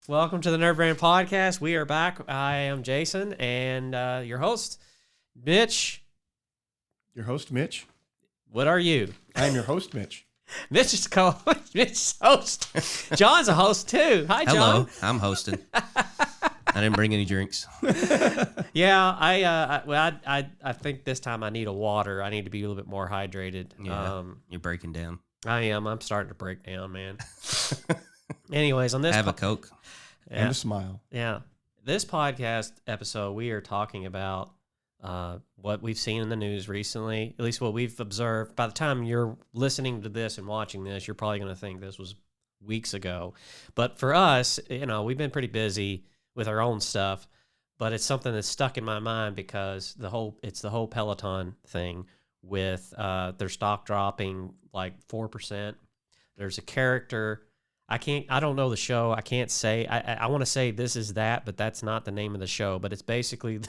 Welcome to the NerdBrand Podcast. We are back. I am Jason, and your host, Mitch. Your host, Mitch. What are you? I am your host, Mitch. Mitch is Mitch's host. John's a host too. Hi, John. Hello, I'm hosting. I didn't bring any drinks. Yeah, I think this time I need a water. I need to be a little bit more hydrated. Yeah, you're breaking down. I am. I'm starting to break down, man. Anyways, on this Have a Coke. And a smile. Yeah. This podcast episode, we are talking about what we've seen in the news recently, at least what we've observed. By the time you're listening to this and watching this, you're probably going to think this was weeks ago. But for us, we've been pretty busy with our own stuff, but it's something that's stuck in my mind because it's the whole Peloton thing with their stock dropping like 4%. There's a character. I don't know the show. I can't say. I want to say this is that, but that's not the name of the show. But it's basically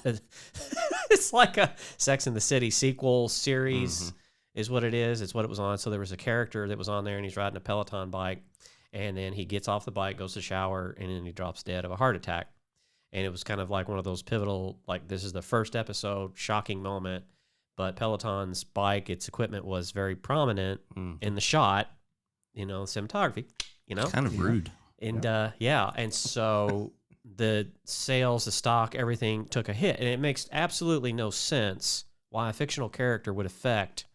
it's like a Sex and the City sequel series is what it is. It's what it was on. So there was a character that was on there, and he's riding a Peloton bike, and then he gets off the bike, goes to shower, and then he drops dead of a heart attack. And it was kind of like one of those pivotal, like this is the first episode, shocking moment. But Peloton's bike, its equipment was very prominent in the shot, cinematography. Kind of rude. And and so the sales, the stock, everything took a hit, and it makes absolutely no sense why a fictional character would affect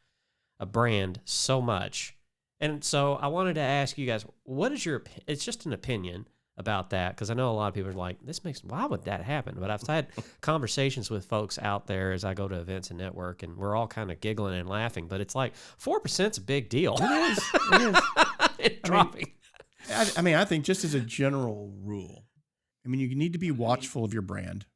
a brand so much. And so I wanted to ask you guys, what is your? It's just an opinion about that, because I know a lot of people are like, why would that happen? But I've had conversations with folks out there as I go to events and network, and we're all kind of giggling and laughing, but it's like 4% is a big deal. It is. It's dropping. I think just as a general rule, you need to be watchful of your brand.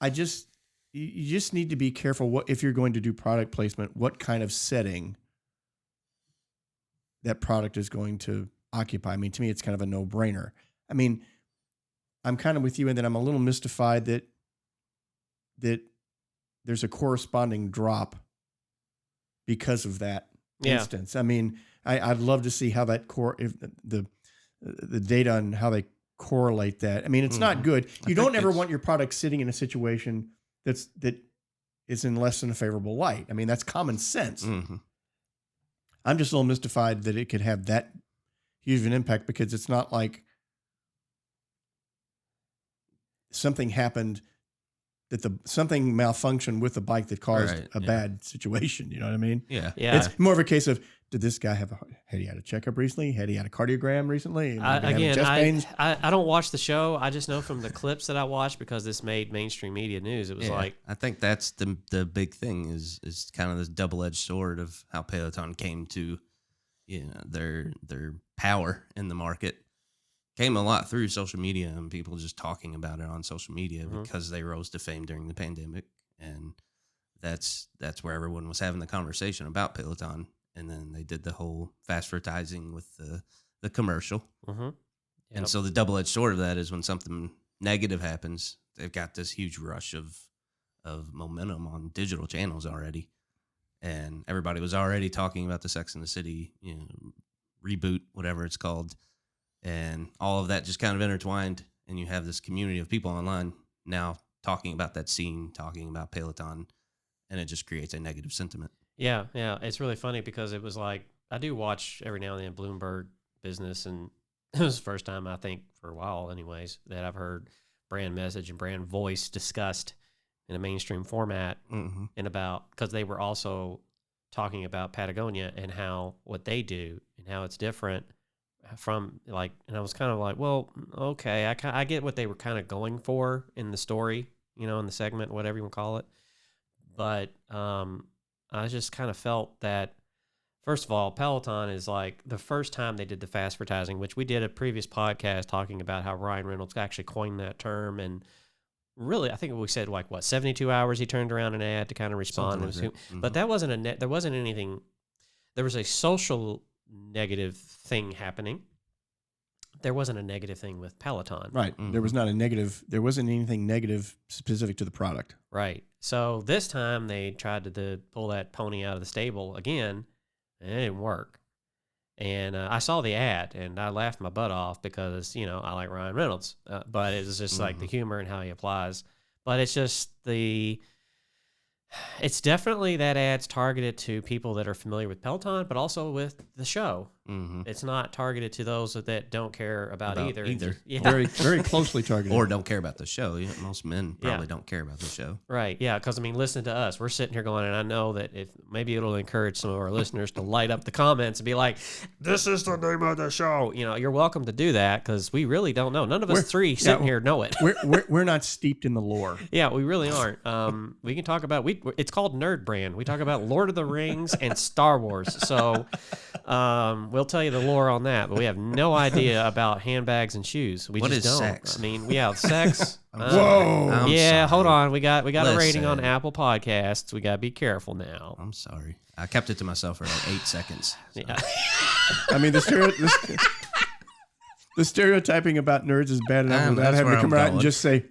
You just need to be careful if you're going to do product placement, what kind of setting that product is going to occupy. To me, it's kind of a no-brainer. I'm kind of with you in that I'm a little mystified that there's a corresponding drop because of that instance. I'd love to see how that if the data on how they correlate that. It's not good. You don't ever want your product sitting in a situation that is in less than a favorable light. That's common sense. Mm-hmm. I'm just a little mystified that it could have that huge of an impact, because it's not like something happened something malfunctioned with the bike that caused a bad situation. You know what I mean? Yeah. It's more of a case of, did this guy had he had a checkup recently? Had he had a cardiogram recently? I don't watch the show. I just know from the clips that I watched, because this made mainstream media news. It was like, I think that's the big thing is kind of this double-edged sword of how Peloton came to, their power in the market. Came a lot through social media and people just talking about it on social media because they rose to fame during the pandemic, and that's where everyone was having the conversation about Peloton. And then they did the whole fast-vertising with the commercial. Mm-hmm. Yep. And so the double-edged sword of that is when something negative happens, they've got this huge rush of momentum on digital channels already. And everybody was already talking about the Sex and the City, reboot, whatever it's called. And all of that just kind of intertwined, and you have this community of people online now talking about that scene, talking about Peloton, and it just creates a negative sentiment. Yeah. It's really funny because it was like, I do watch every now and then Bloomberg Business, and it was the first time, I think, for a while anyways, that I've heard brand message and brand voice discussed in a mainstream format, and because they were also talking about Patagonia and what they do and how it's different from and I was kind of like, well, okay, I get what they were kind of going for in the story, in the segment, whatever you want to call it. But I just kind of felt that, first of all, Peloton is like the first time they did the fast-vertising, which we did a previous podcast talking about how Ryan Reynolds actually coined that term. And really, I think we said 72 hours he turned around an ad to kind of respond. But that wasn't there wasn't anything. There was a social negative thing happening. There wasn't a negative thing with Peloton. Right. Mm-hmm. There wasn't anything negative specific to the product. Right. So this time they tried to pull that pony out of the stable again, and it didn't work. And I saw the ad, and I laughed my butt off because, you know, I like Ryan Reynolds. But it's just like the humor and how he applies. But it's just it's definitely that ad's targeted to people that are familiar with Peloton, but also with the show. Mm-hmm. It's not targeted to those that don't care about either. Yeah. Very, very closely targeted. Or don't care about the show. Most men probably don't care about the show. Right, yeah, because, I mean, listen to us. We're sitting here going, and I know that if maybe it'll encourage some of our listeners to light up the comments and be like, this is the name of the show. You know, you're welcome to do that because we really don't know. None of us three sitting here know it. We're not steeped in the lore. Yeah, we really aren't. We can talk about, it's called NerdBrand. We talk about Lord of the Rings and Star Wars. So we'll tell you the lore on that, but we have no idea about handbags and shoes. We what just is don't. sex? I mean, sex. Whoa. I'm Yeah, sorry. hold on. We got a rating on Listen. Apple Podcasts. We got to be careful now. I'm sorry. I kept it to myself for like 8 seconds. So. Yeah. I mean, the stereotyping about nerds is bad enough without that's having to where come I'm out and going. just say,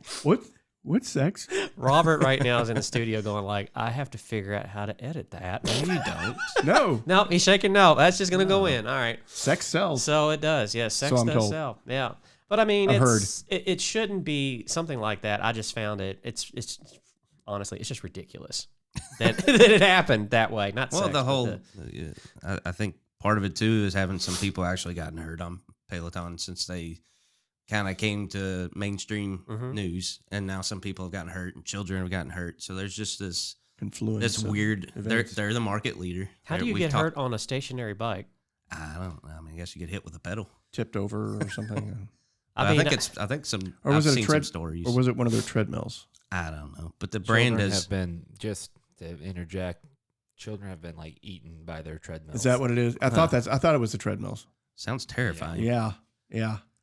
what's sex? Robert right now is in the studio going like, I have to figure out how to edit that. No, you don't. No. No, he's shaking no. That's just going to go in. All right. Sex sells. So it does. Yes, sex So I'm does told. sell. Yeah. But I mean, I've it shouldn't be something like that. I just found it's honestly, it's just ridiculous that, that it happened that way. Not Well, sex, the but whole, I think part of it too is having some people actually gotten hurt on Peloton since they kind of came to mainstream news, and now some people have gotten hurt and children have gotten hurt. So there's just this Influence. weird. events. They're the market leader. How do you We've get talked- hurt on a stationary bike? I don't know. I mean, I guess you get hit with a pedal. Tipped over or something. I think some. Or was I've it a seen tread? some stories. Or was it one of their treadmills? I don't know, but the brand Children has have been, just to interject, children have been like eaten by their treadmills. Is that what it is? I thought it was the treadmills. sounds terrifying. Yeah.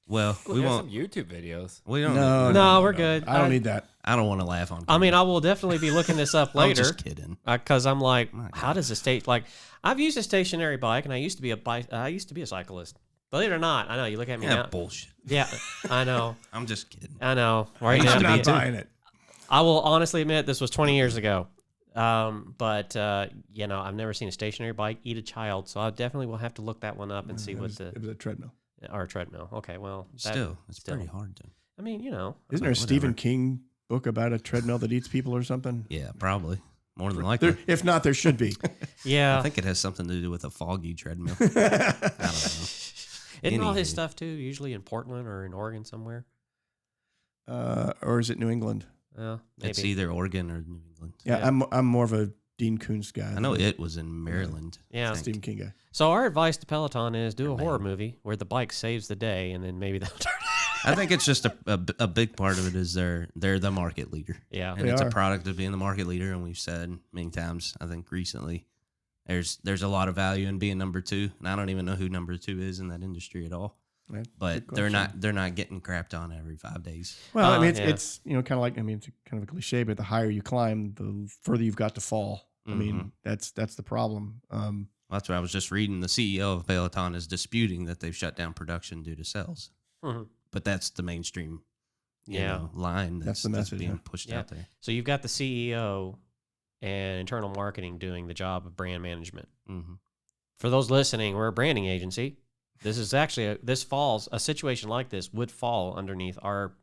Well, we There's won't. some YouTube videos. We don't. No, we're good. I don't need that. I don't want to laugh on. I mean, I will definitely be looking this up I'm later. just kidding. Because I'm like, My how does a state like? I've used a stationary bike, and I used to be a cyclist. Believe it or not, I know you look at me Yeah, now. bullshit. Yeah, I know, I'm just kidding. I know. Right used now, to I'm be not too. buying it. I will honestly admit this was 20 years ago. But you know, I've never seen a stationary bike eat a child, so I definitely will have to look that one up and see It what was a treadmill. or a treadmill. Okay, well, It's pretty hard to. I mean, you know, Isn't there a Whatever. Stephen King book about a treadmill that eats people or something? Yeah, probably more than likely. If not, there should be. yeah. I think it has something to do with a foggy treadmill. I don't know. Isn't all his Anywho. stuff too usually in Portland or in Oregon somewhere? Or is it New England? Well, It's maybe. either Oregon or New England. Yeah, Yeah. I'm more of a Dean Koontz guy. I know it was in Maryland. Yeah. I think. Stephen King guy. So our advice to Peloton is do a Man. horror movie where the bike saves the day, and then maybe they'll turn. I think it's just a big part of it is they're the market leader. Yeah. And They it's are. a product of being the market leader. And we've said many times, I think recently, there's a lot of value in being number two. And I don't even know who number two is in that industry at all. Right. But Good they're question. not getting crapped on every 5 days. Well, I mean, yeah. it's you know kind of like it's kind of a cliche, but the higher you climb, the further you've got to fall. I mean, that's the problem. That's what I was just reading. The CEO of Peloton is disputing that they've shut down production due to sales. Mhm. But that's the mainstream Yeah. line That's the message, being yeah. pushed Yeah. out there. So you've got the CEO and internal marketing doing the job of brand management. Hmm. For those listening, we're a branding agency. This is actually a situation like this would fall underneath our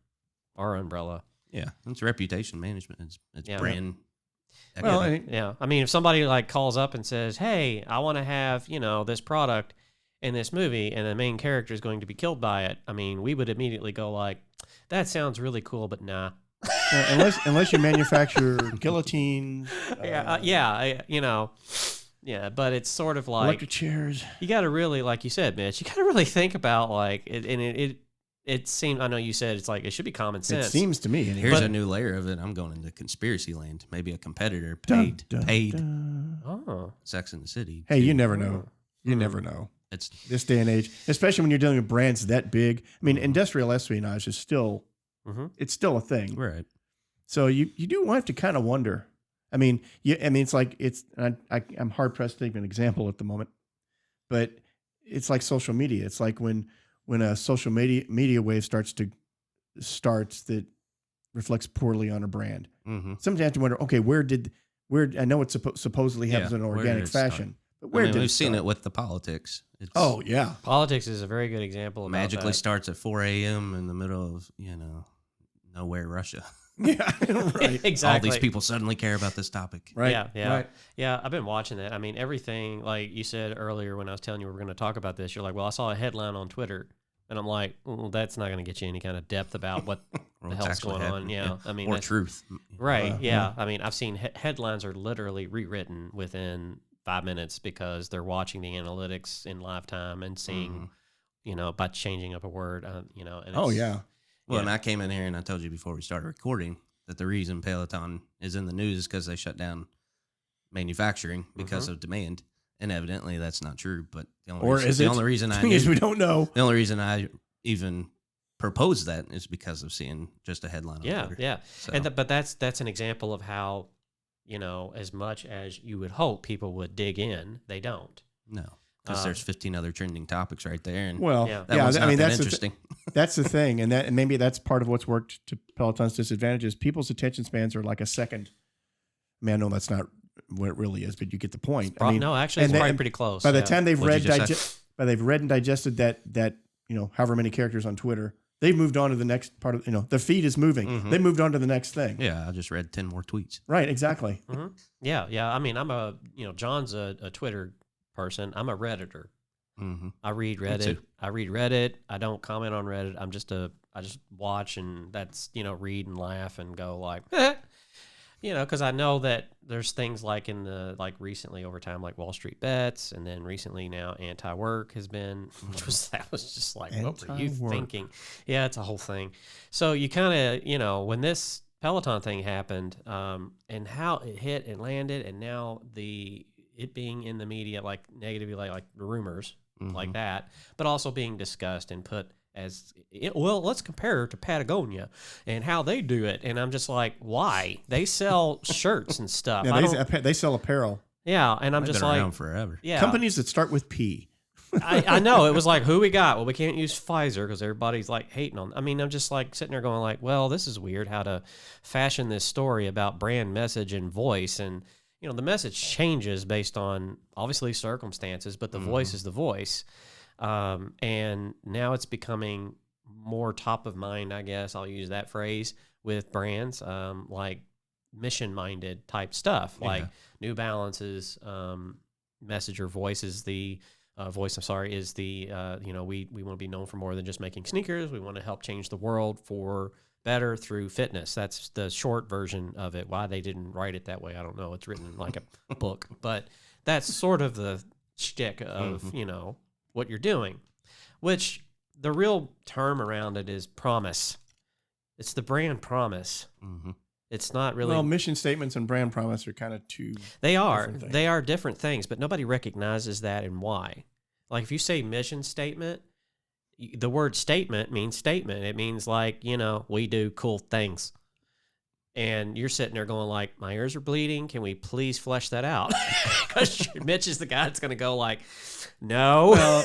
umbrella. Yeah, it's reputation management. It's Yeah. brand. Well, equity. and Yeah. I mean, if somebody like calls up and says, "Hey, I want to have, this product in this movie and the main character is going to be killed by it." I mean, we would immediately go like, "That sounds really cool, but nah." unless you manufacture guillotines, Yeah, but it's sort of like electric chairs. you got to really, like you said, Mitch, you got to really think about like it, and it seemed. I know you said it's like it should be common It sense. seems to me. Anyway. Here's But- a new layer of it. I'm going into conspiracy land. Maybe a competitor Dun, paid dun. Oh, Sex in the City. Hey, to- you never know. You Hmm. never know. It's This day and age, especially when you're dealing with brands that big. I mean, industrial espionage is still Mhm. it's still a thing. right. So you do have to kind of wonder. I mean, it's like I'm hard pressed to think of an example at the moment, but it's like social media. It's like when a social media wave starts that reflects poorly on a brand. Mm-hmm. Sometimes you have to wonder, okay, where I know it supposedly happens Yeah, in an where did organic it start? fashion, But where did we've it seen start? it with the politics. It's Oh yeah, Politics is a very good example of magically that. starts at 4 a.m. in the middle of nowhere, Russia. yeah, right, Exactly. All these people suddenly care about this topic. right, Yeah. right. Yeah, I've been watching that. I mean, everything, like you said earlier when I was telling you we were going to talk about this, you're like, well, I saw a headline on Twitter. And I'm like, well, that's not going to get you any kind of depth about what the What's hell's actually going on. happening, Yeah. I mean, or that's- truth. Right. Yeah. I mean, I've seen headlines are literally rewritten within 5 minutes because they're watching the analytics in live time and seeing, by changing up a word, And Oh it's- yeah, Well, and I came in here and I told you before we started recording that the reason Peloton is in the news is because they shut down manufacturing because of demand. And evidently that's not true. But the only or reason, is the it? only reason I Thing is, knew, we don't know. the only reason I even proposed that is because of seeing just a headline on Twitter. Yeah. So, But that's an example of how, as much as you would hope people would dig in, they don't. no, because there's 15 other trending topics right there. And Well, Yeah. that one's I not mean that that's interesting. that's the thing, and maybe that's part of what's worked to Peloton's disadvantage is people's attention spans are like a second. I mean, I know that's not what it really is, but you get the point. I mean, No, actually, it's and probably then- pretty close. by the yeah. time they've What'd read you just they've read and digested that however many characters on Twitter, they've moved on to the next part of the feed is moving. Mhm. They moved on to the next thing. Yeah, I just read 10 more tweets. Right, exactly. Yeah. I mean, John's a Twitter person. I'm a Redditor. Mm-hmm. I read Me Reddit. too. I read Reddit. I don't comment on Reddit. I just watch and that's, read and laugh and go like, because I know that there's things like recently over time, like Wall Street Bets. And then recently now anti-work has been, that was just like, what were you Anti-work. thinking? Yeah, it's a whole thing. So you kind of, when this Peloton thing happened and how it hit and landed and now it being in the media, like negatively, like rumors, like that, but also being discussed and put as well. Let's compare to Patagonia and how they do it, and I'm just like, why? They sell shirts and stuff. Yeah, they sell apparel. Yeah, and I'm They've just been like, around forever. yeah, Companies that start with P. I know. It was like, who we got? Well, we can't use Pfizer because everybody's like hating on. I mean, I'm just like sitting there going like, well, this is weird how to fashion this story about brand message and voice, and the message changes based on obviously circumstances, but the voice is the voice. And now it's becoming more top of mind, I guess I'll use that phrase, with brands like mission-minded type stuff, like New Balance's message or voice is the we want to be known for more than just making sneakers. We want to help change the world for better through fitness. That's the short version of it. Why they didn't write it that way, I don't know. It's written like a book, but that's sort of the shtick of, what you're doing, which the real term around it is promise. It's the brand promise. Mm-hmm. It's not really. Well, mission statements and brand promise are kind of two. They are. different things. They are different things, but nobody recognizes that and why. Like if you say mission statement, the word statement means statement. It means like, we do cool things. And you're sitting there going like, my ears are bleeding. Can we please flesh that out? Because Mitch is the guy that's going to go like, no. Well,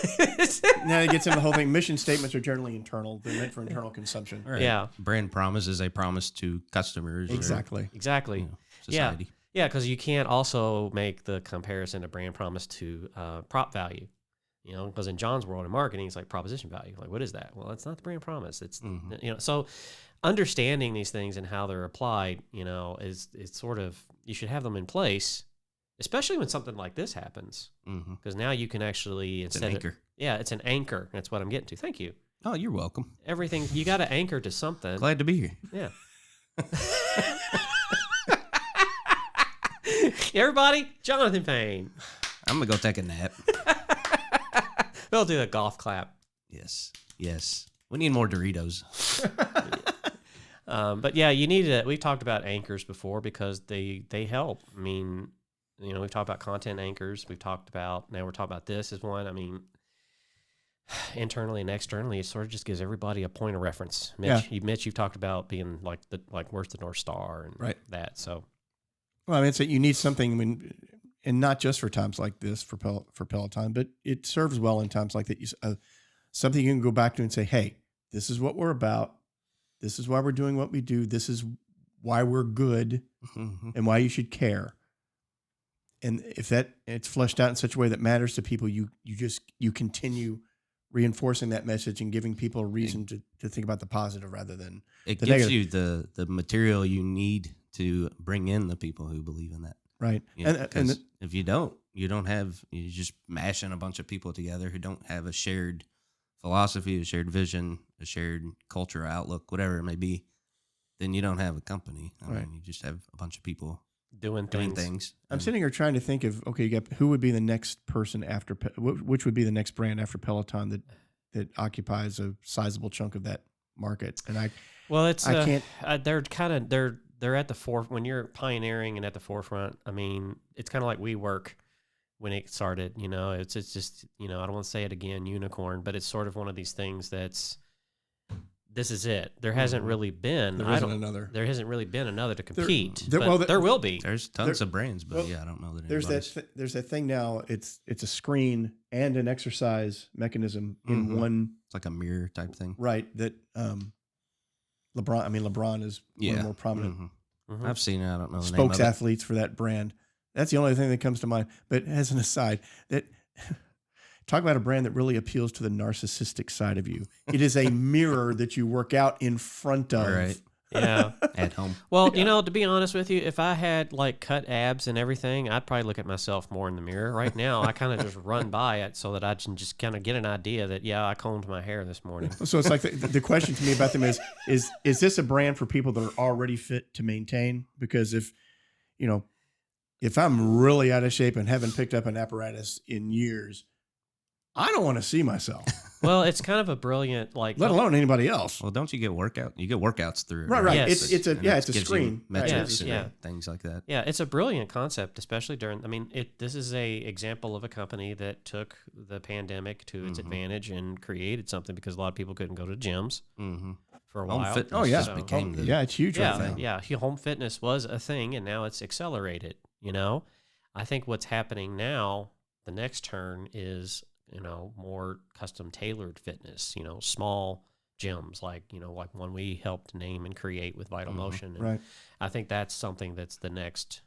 now it gets into the whole thing. Mission statements are generally internal. They're meant for internal consumption. Right. Yeah. Brand promise is a promise to customers. Exactly. Exactly. Or, society. Yeah, because you can't also make the comparison to brand promise to prop value. Because in John's world in marketing, it's like proposition value. Like, what is that? Well, it's not the brand promise. It's so understanding these things and how they're applied, is sort of, you should have them in place, especially when something like this happens. Because now you can actually It's an anchor. It's an anchor. That's what I'm getting to. Thank you. Oh, you're welcome. Everything you got to anchor to something. Glad to be here. Yeah. Everybody, Jonathan Payne. I'm gonna go take a nap. We'll do a golf clap. Yes. We need more Doritos. But yeah, you need to. We've talked about anchors before because they help. I mean, we've talked about content anchors. We've talked about, now we're talking about this as one. I mean, internally and externally, it sort of just gives everybody a point of reference. Mitch, you've talked about being like where's the North Star and that. So, well, I mean, you need something and not just for times like this for Peloton, but it serves well in times like that. Something you can go back to and say, hey, this is what we're about. This is why we're doing what we do. This is why we're good and why you should care. and if it's fleshed out in such a way that matters to people, you continue reinforcing that message and giving people a reason to think about the positive rather than it the gives negative. you the material you need to bring in the people who believe in that. Right. Yeah, and if you don't, you're just mashing a bunch of people together who don't have a shared philosophy, a shared vision, a shared culture, outlook, whatever it may be, then you don't have a company. I mean, you just have a bunch of people doing things. I'm sitting here trying to think of, okay, who would be the next person after, which would be the next brand after Peloton that occupies a sizable chunk of that market. And I can't. They're at the forefront when you're pioneering and at the forefront. I mean, it's kind of like WeWork when it started. You know, it's just, you know, I don't want to say it again, unicorn, but it's sort of one of these things that's. This is it. There hasn't really been. There hasn't really been another to compete. There will be. There's tons of brands, but I don't know that. There's that thing now. It's a screen and an exercise mechanism in one. It's like a mirror type thing, right? That LeBron is one of the more prominent. I've seen it. I don't know the spokes name of athletes for that brand. That's the only thing that comes to mind. But as an aside, that. Talk about a brand that really appeals to the narcissistic side of you. It is a mirror that you work out in front of. Right. Yeah. At home. Well, you know, to be honest with you, if I had like cut abs and everything, I'd probably look at myself more in the mirror. Right now, I kind of just run by it so that I can just kind of get an idea that, yeah, I combed my hair this morning. So it's like the question to me about them is this a brand for people that are already fit to maintain? Because if I'm really out of shape and haven't picked up an apparatus in years, I don't want to see myself. Well, it's kind of a brilliant, like, let alone anybody else. Well, don't you get You get workouts through it. Right. Yes. It's a screen. Metrics Right. and things like that. Yeah, it's a brilliant concept, especially during. I mean, this is a example of a company that took the pandemic to its advantage and created something because a lot of people couldn't go to gyms for a while. Home fitness just became it's huge. Yeah, home fitness was a thing, and now it's accelerated. You know, I think what's happening now, the next turn is. More custom tailored fitness, small gyms like one we helped name and create with Vital Motion. And right. I think that's something that's the next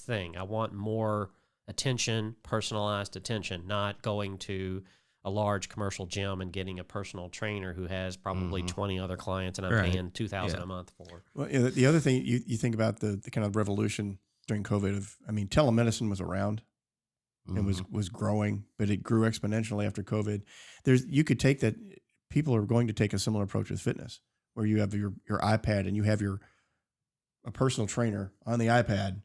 thing. I want more attention, personalized attention, not going to a large commercial gym and getting a personal trainer who has probably 20 other clients and I'm paying $2,000 a month for. Well, the other thing you think about the kind of revolution during COVID telemedicine was around. And was growing, but it grew exponentially after COVID. You could take that. People are going to take a similar approach with fitness, where you have your iPad and you have a personal trainer on the iPad.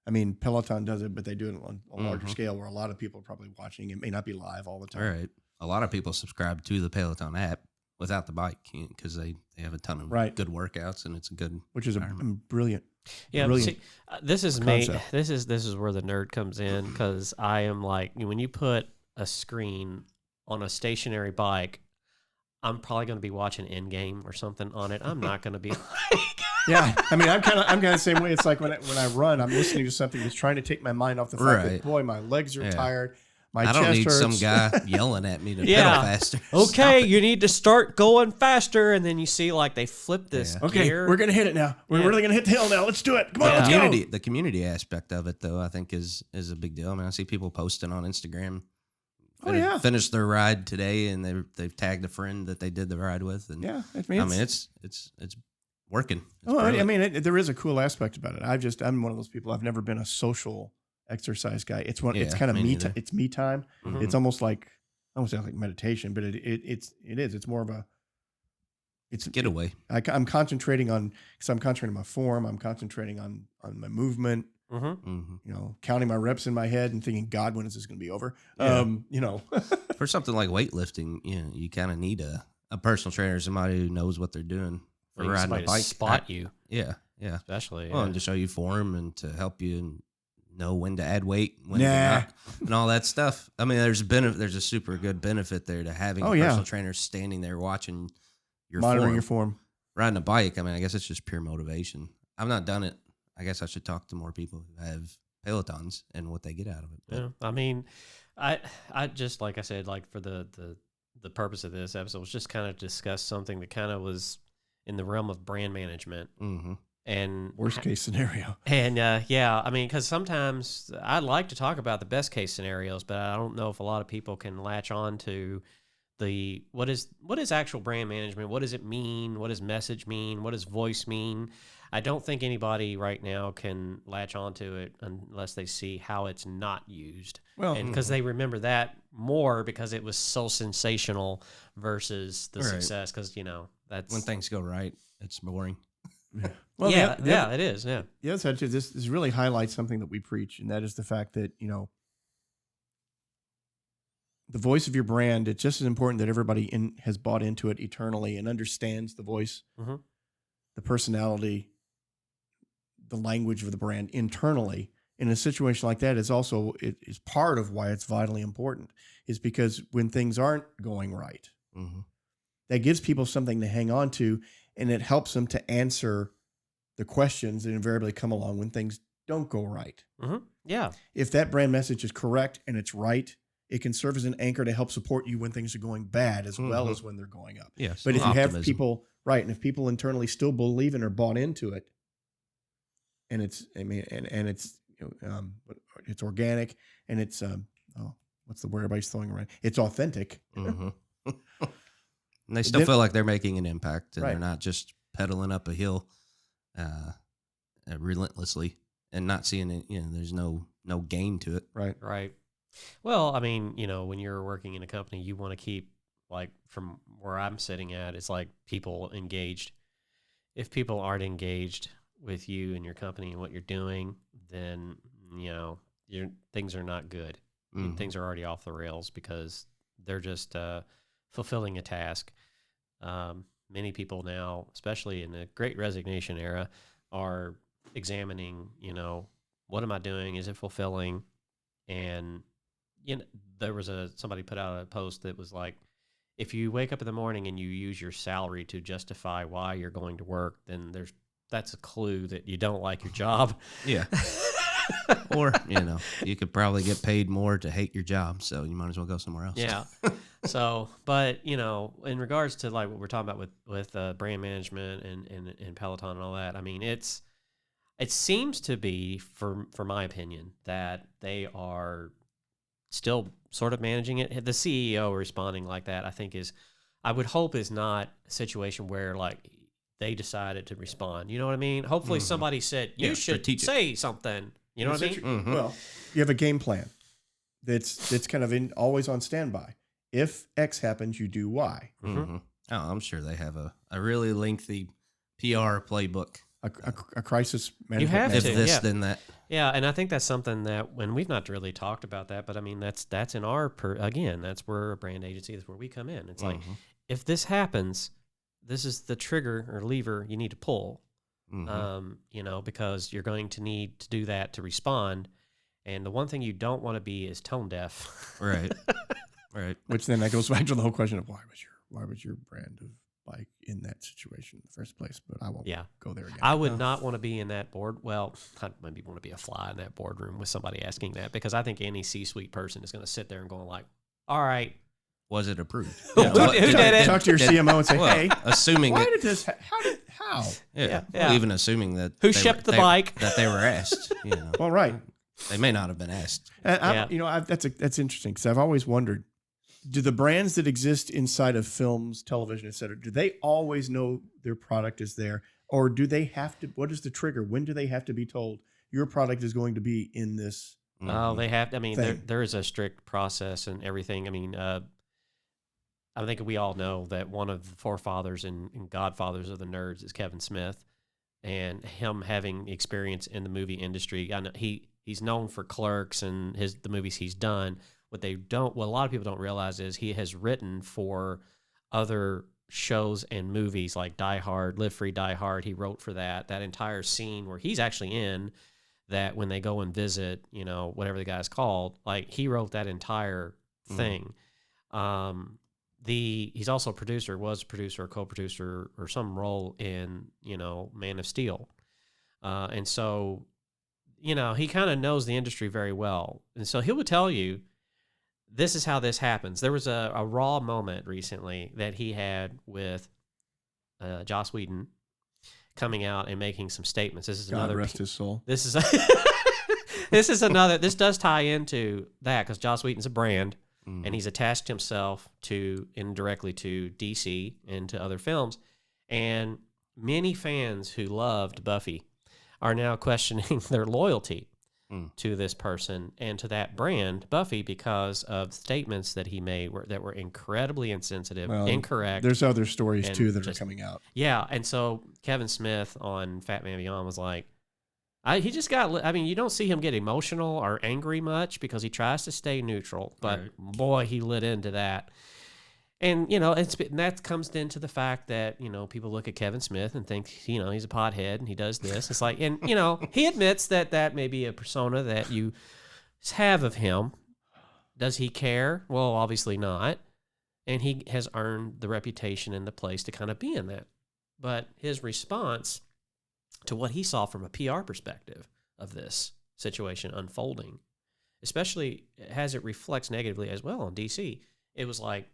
I mean, Peloton does it, but they do it on a larger scale, where a lot of people are probably watching. It may not be live all the time. Right. A lot of people subscribe to the Peloton app without the bike because they have a ton of good workouts and it's a good, which is a brilliant. Yeah, see, this is concept. This is where the nerd comes in because I am like, when you put a screen on a stationary bike, I'm probably going to be watching Endgame or something on it. I'm not going to be like, yeah. I mean, I'm kind of the same way. It's like when I run, I'm listening to something that's trying to take my mind off the fact that boy, my legs are tired. I don't need hurts. some guy yelling at me to pedal faster. Okay, you need to start going faster, and then you see like they flip this gear. We're gonna hit it now. We're really gonna hit the hill now. Let's do it. Come on, let's go. The community aspect of it, though, I think is a big deal. I mean, I see people posting on Instagram. Finished their ride today, and they've tagged a friend that they did the ride with, and it's working. There is a cool aspect about it. I'm one of those people. I've never been a social exercise guy. It's kind of me. It's me time. It's almost like meditation, but it is. It's more of a. It's getaway. I'm concentrating on my form. I'm concentrating on my movement. Counting my reps in my head and thinking, God, when is this going to be over? Yeah. For something like weightlifting, you kind of need a personal trainer, somebody who knows what they're doing for riding a bike. Spot you. Yeah. Especially. And to show you form and to help you and know when to add weight, when to not, and all that stuff. I mean, there's a super good benefit there to having a personal trainer standing there watching your monitoring your form. Riding a bike, I mean, I guess it's just pure motivation. I've not done it. I guess I should talk to more people who have Pelotons and what they get out of it. Yeah, I mean, I just, like I said, like for the purpose of this episode was just kind of discuss something that kind of was in the realm of brand management. And Worst case scenario. And yeah, I mean, because sometimes I'd like to talk about the best case scenarios, but I don't know if a lot of people can latch on to the what is actual brand management. What does it mean? What does message mean? What does voice mean? I don't think anybody right now can latch onto it unless they see how it's not used. Well, and because they remember that more because it was so sensational versus the success. Because that's when things go right, it's boring. Well, yeah, it is. Yeah. The other side too, this really highlights something that we preach, and that is the fact that the voice of your brand. It's just as important that everybody has bought into it eternally and understands the voice, the personality, the language of the brand internally. In a situation like that, it is part of why it's vitally important. Is because when things aren't going right, that gives people something to hang on to. And it helps them to answer the questions that invariably come along when things don't go right. Yeah. If that brand message is correct and it's right, it can serve as an anchor to help support you when things are going bad as well as when they're going up. Yes. But if you have people, and if people internally still believe in or bought into it, and it's it's organic and it's what's the word everybody's throwing around? It's authentic. And they still feel like they're making an impact, and Right. they're not just pedaling up a hill relentlessly and not seeing it. There's no gain to it. Right. Right. Well, I mean, when you're working in a company, you want to keep, like, from where I'm sitting at, it's like people engaged. If people aren't engaged with you and your company and what you're doing, then, things are not good. Things are already off the rails because they're just fulfilling a task. Many people now, especially in the Great Resignation era, are examining, what am I doing? Is it fulfilling? And there was somebody put out a post that was like, if you wake up in the morning and you use your salary to justify why you're going to work, then that's a clue that you don't like your job. Yeah. Or, you could probably get paid more to hate your job, so you might as well go somewhere else. Yeah. So, but, in regards to like what we're talking about with brand management and Peloton and all that, I mean, it seems to be, for my opinion, that they are still sort of managing it. The CEO responding like that, I would hope is not a situation where like they decided to respond. You know what I mean? Hopefully somebody said, you should say something. You know what I mean? Well, you have a game plan that's kind of always on standby. If X happens, you do Y. Oh, I'm sure they have a really lengthy PR playbook. A crisis management. You have If to, this, yeah. then that. Yeah, and I think that's something that, when we've not really talked about that, but I mean, that's in our, again, that's where a brand agency, that's where we come in. It's like, if this happens, this is the trigger or lever you need to pull. Because you're going to need to do that to respond. And the one thing you don't want to be is tone deaf. Right. Right. Which then that goes back to the whole question of why was your brand of bike in that situation in the first place? But I won't go there again. I would not want to be in that board. Well, I'd maybe want to be a fly in that boardroom with somebody asking that, because I think any C-suite person is going to sit there and going like, all right. Was it approved? Who did it? Talk to your CMO and say, hey, assuming why did this, how? Yeah. Yeah. Well, even assuming that Who shipped the bike? that they were asked. Well, right. They may not have been asked. That's interesting, because I've always wondered, do the brands that exist inside of films, television, et cetera, do they always know their product is there? Or do they have to, what is the trigger? When do they have to be told your product is going to be in this? Oh, they have. I mean, there is a strict process and everything. I mean, I think we all know that one of the forefathers and godfathers of the nerds is Kevin Smith, and him having experience in the movie industry. I know he's known for Clerks and the movies he's done. What a lot of people don't realize is he has written for other shows and movies like Die Hard, Live Free, Die Hard. He wrote for that entire scene where he's actually in that when they go and visit, whatever the guy's called, like he wrote that entire thing. He's also was a producer, co-producer, or some role in, Man of Steel. And so, he kind of knows the industry very well. And so he would tell you, this is how this happens. There was a raw moment recently that he had with Joss Whedon, coming out and making some statements. This is God another. rest his soul. This is this is another. This does tie into that because Joss Whedon's a brand, and he's attached himself to indirectly to DC and to other films, and many fans who loved Buffy are now questioning their loyalty to this person and to that brand, Buffy, because of statements that he made that were incredibly insensitive, incorrect. There's other stories, too, that just, are coming out. Yeah, and so Kevin Smith on Fat Man Beyond was like, he just got, I mean, you don't see him get emotional or angry much because he tries to stay neutral, but boy, he lit into that. And, you know, and that comes into the fact that, you know, people look at Kevin Smith and think, you know, he's a pothead and he does this. It's like, and, you know, he admits that may be a persona that you have of him. Does he care? Well, obviously not. And he has earned the reputation and the place to kind of be in that. But his response to what he saw from a PR perspective of this situation unfolding, especially as it reflects negatively as well on DC, it was like,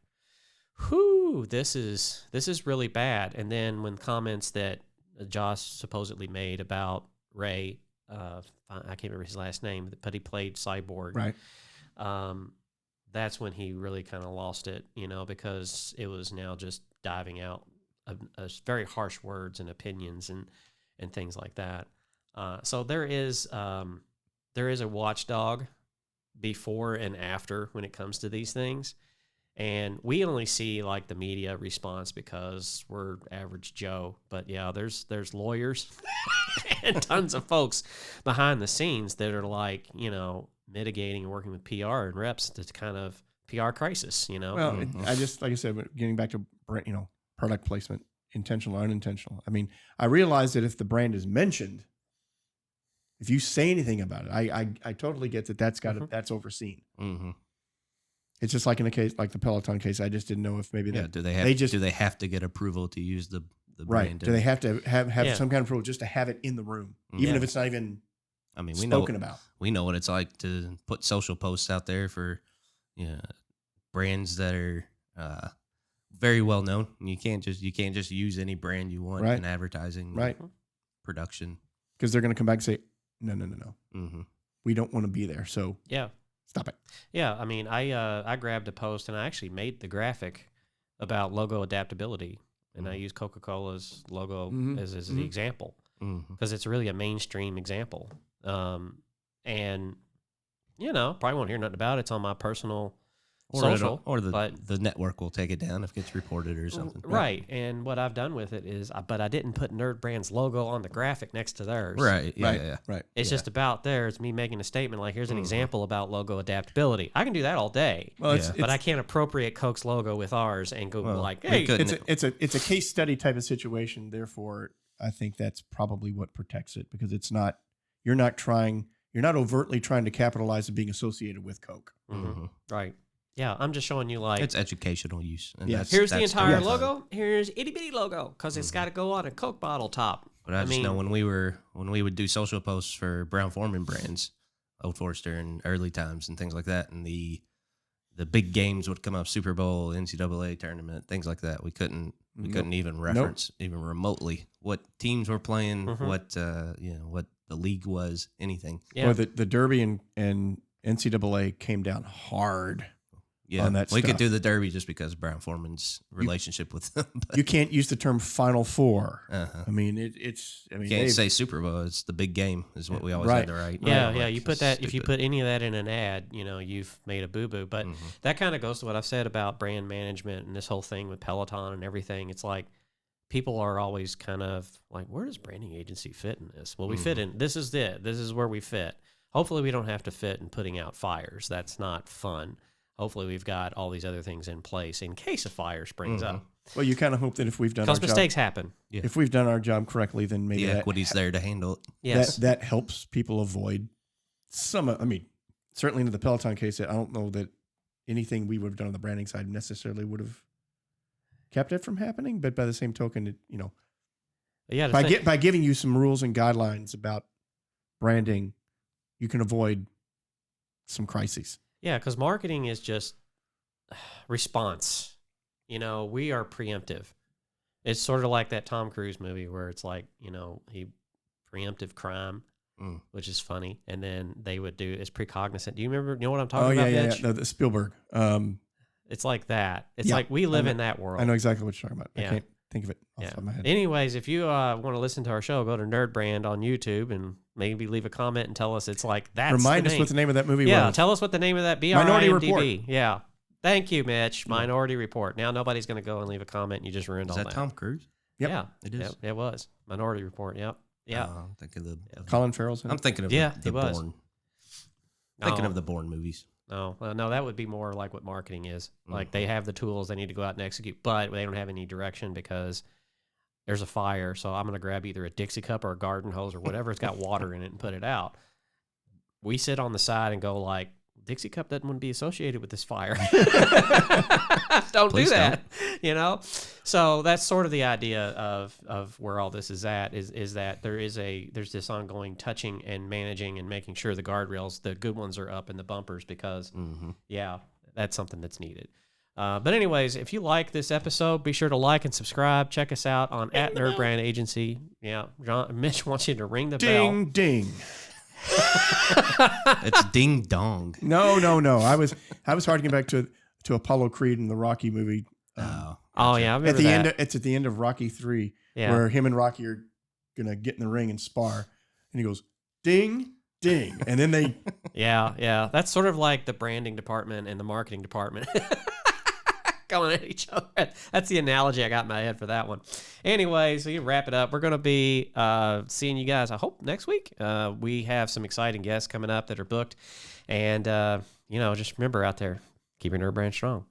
whew, this is really bad. And then when comments that Joss supposedly made about Ray, I can't remember his last name, but he played Cyborg. Right. That's when he really kind of lost it, you know, because it was now just diving out very harsh words and opinions and things like that. So there is a watchdog before and after when it comes to these things. And we only see like the media response because we're average Joe. But yeah, there's lawyers and tons of folks behind the scenes that are like, you know, mitigating and working with PR and reps to kind of PR crisis, you know? Well, I just, like I said, getting back to, you know, product placement, intentional or unintentional. I mean, I realize that if the brand is mentioned, if you say anything about it, I totally get that that's overseen. Mm-hmm. It's just like in a case like the Peloton case. I just didn't know if maybe that do they have to get approval to use the right? brand? Do they have to have some kind of approval just to have it in the room, even if it's not even? I mean, we know what it's like to put social posts out there for, you know, brands that are very well known. And you can't just use any brand you want in advertising, production, because they're going to come back and say, no, we don't want to be there. So yeah. Stop it. Yeah, I mean, I grabbed a post and I actually made the graphic about logo adaptability, and I used Coca-Cola's logo as the example because it's really a mainstream example. And you know, probably won't hear nothing about it. It's on my personal social, or the network will take it down if it gets reported or something. Right. And what I've done with it is, but I didn't put NerdBrand's logo on the graphic next to theirs. Right. Yeah. Right. It's just about theirs, me making a statement like, here's an example about logo adaptability. I can do that all day. Well, but I can't approciate Coke's logo with ours and go like, hey, it's a case study type of situation. Therefore, I think that's probably what protects it, because it's not, you're not overtly trying to capitalize on being associated with Coke. Mm-hmm. Right. Yeah, I'm just showing you like it's educational use. And here's the entire logo. Here's itty bitty logo because it's got to go on a Coke bottle top. But I just know when we would do social posts for Brown-Forman brands, Old Forester and early times and things like that, and the big games would come up, Super Bowl, NCAA tournament, things like that. We couldn't even reference even remotely what teams were playing, what what the league was, anything. Yeah. Well, the Derby and NCAA came down hard. Yeah, on that we stuff. could do the Derby just because of Brown-Forman's relationship with them. You can't use the term Final Four. I mean, it's. I mean, you can't say Super Bowl. It's the big game, is what we always had to write. Yeah, yeah. You put that if you put any of that in an ad, you know, you've made a boo boo. But that kind of goes to what I've said about brand management and this whole thing with Peloton and everything. It's like people are always kind of like, where does branding agency fit in this? Well, we fit in. This is it. This is where we fit. Hopefully, we don't have to fit in putting out fires. That's not fun. Hopefully, we've got all these other things in place in case a fire springs up. Well, you kind of hope that if we've done our job, because mistakes happen. Yeah. If we've done our job correctly, then maybe the equity's there to handle it. Yes, that helps people avoid some. I mean, certainly in the Peloton case, I don't know that anything we would have done on the branding side necessarily would have kept it from happening. But by the same token, by giving you some rules and guidelines about branding, you can avoid some crises. Yeah, because marketing is just response. You know, we are preemptive. It's sort of like that Tom Cruise movie where it's like, he preemptive crime, which is funny. And then they would do it's precognizant. Do you know what I'm talking about? Yeah. Mitch? No, the Spielberg. It's like that. It's Yeah, like we live in that world. I know exactly what you're talking about. Yeah. I can't think of it off the top of my head. Anyways, if you want to listen to our show, go to NerdBrand on YouTube and maybe leave a comment and tell us it's like that's Remind the us name. what the name of that movie Yeah, was. tell us what the name of that Minority Report. Yeah. Thank you, Mitch. Minority Report. Now nobody's going to go and leave a comment and you just ruined Is all that that. Tom Cruise? Yep. Yeah. It is. Yep, it was. Minority Report. Yep. Yeah. I'm thinking of the. Colin Farrell's in it. I'm thinking of Yeah, the he was. Bourne. Thinking No. of the Bourne movies. No, that would be more like what marketing is. Like they have the tools, they need to go out and execute, but they don't have any direction because there's a fire. So I'm going to grab either a Dixie cup or a garden hose or whatever. It's got water in it and put it out. We sit on the side and go like, Dixie cup doesn't want to be associated with this fire. Don't Please do that. So that's sort of the idea of where all this is at is that there's this ongoing touching and managing and making sure the guardrails, the good ones, are up in the bumpers because that's something that's needed. But anyways, if you like this episode, be sure to like and subscribe. Check us out on @NerdBrand Agency. Yeah, Mitch wants you to ring the bell. Ding, ding. It's ding dong. No. I was harkening back to Apollo Creed in the Rocky movie. Oh yeah, I remember At the that. end, it's at the end of Rocky 3, Yeah. where him and Rocky are gonna get in the ring and spar, and he goes ding, ding, and then they Yeah. That's sort of like the branding department and the marketing department going at each other. That's the analogy I got in my head for that one. Anyway, so you wrap it up. We're going to be seeing you guys, I hope, next week. We have some exciting guests coming up that are booked. And, just remember out there, keep your nerd brand strong.